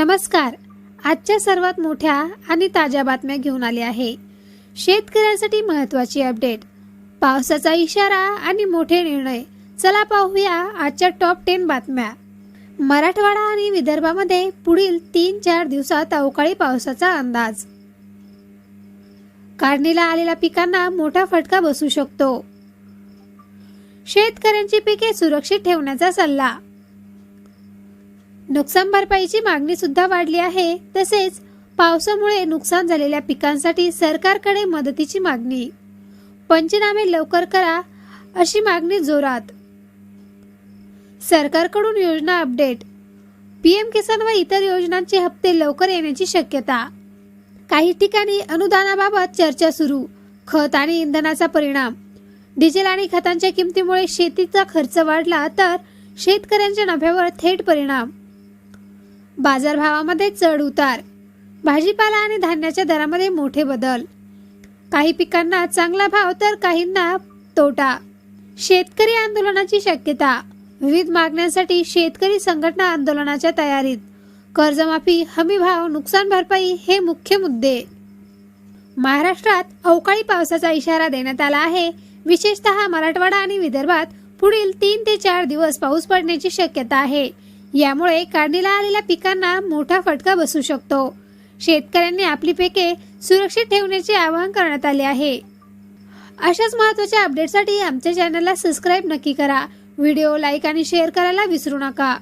नमस्कार. आजच्या सर्वात मोठ्या आणि ताज्या बातम्या घेऊन आले आहे. शेतकऱ्यांसाठी महत्त्वाची अपडेट, पावसाचा इशारा आणि मोठे निर्णय. चला पाहूया आजच्या टॉप 10 बातम्या. मराठवाडा आणि विदर्भामध्ये पुढील 3-4 दिवसात अवकाळी पावसाचा अंदाज. काढणीला आलेल्या पिकांना मोठा फटका बसू शकतो. शेतकऱ्यांची पिके सुरक्षित ठेवण्याचा सल्ला. नुकसान भरपाईची मागणी सुद्धा वाढली आहे. तसेच पावसामुळे नुकसान झालेल्या पिकांसाठी सरकारकडे मदतीची मागणी. पंचनामे लवकर करा अशी मागणी जोरात. सरकारकडून योजना अपडेट. पीएम किसान व इतर योजनांचे हप्ते लवकर येण्याची शक्यता. काही ठिकाणी अनुदानाबाबत चर्चा सुरू. खत आणि इंधनाचा परिणाम. डिझेल आणि खतांच्या किमतीमुळे शेतीचा खर्च वाढला तर शेतकऱ्यांच्या नफ्यावर थेट परिणाम. बाजारभावामध्ये चढ उतार. भाजीपाला आणि धान्याच्या दरामध्ये मोठे बदल. काही पिकांना चांगला भाव तर काहींना तोटा. शेतकरी आंदोलनाची शक्यता. विविध मागण्यांसाठी शेतकरी संघटना आंदोलनाच्या तयारीत. कर्जमाफी, हमीभाव, नुकसान भरपाई हे मुख्य मुद्दे. महाराष्ट्रात अवकाळी पावसाचा इशारा देण्यात आला आहे. विशेषतः मराठवाडा आणि विदर्भात पुढील 3 ते 4 दिवस पाऊस पडण्याची शक्यता आहे. यामुळे काढणीला आलेल्या पिकांना मोठा फटका बसू शकतो. शेतकऱ्यांनी आपली पिके सुरक्षित ठेवण्याचे आवाहन करण्यात आले आहे. अशाच महत्त्वाच्या अपडेटसाठी आमच्या चॅनलला सबस्क्राईब नक्की करा. व्हिडिओ लाईक आणि शेअर करायला विसरू नका.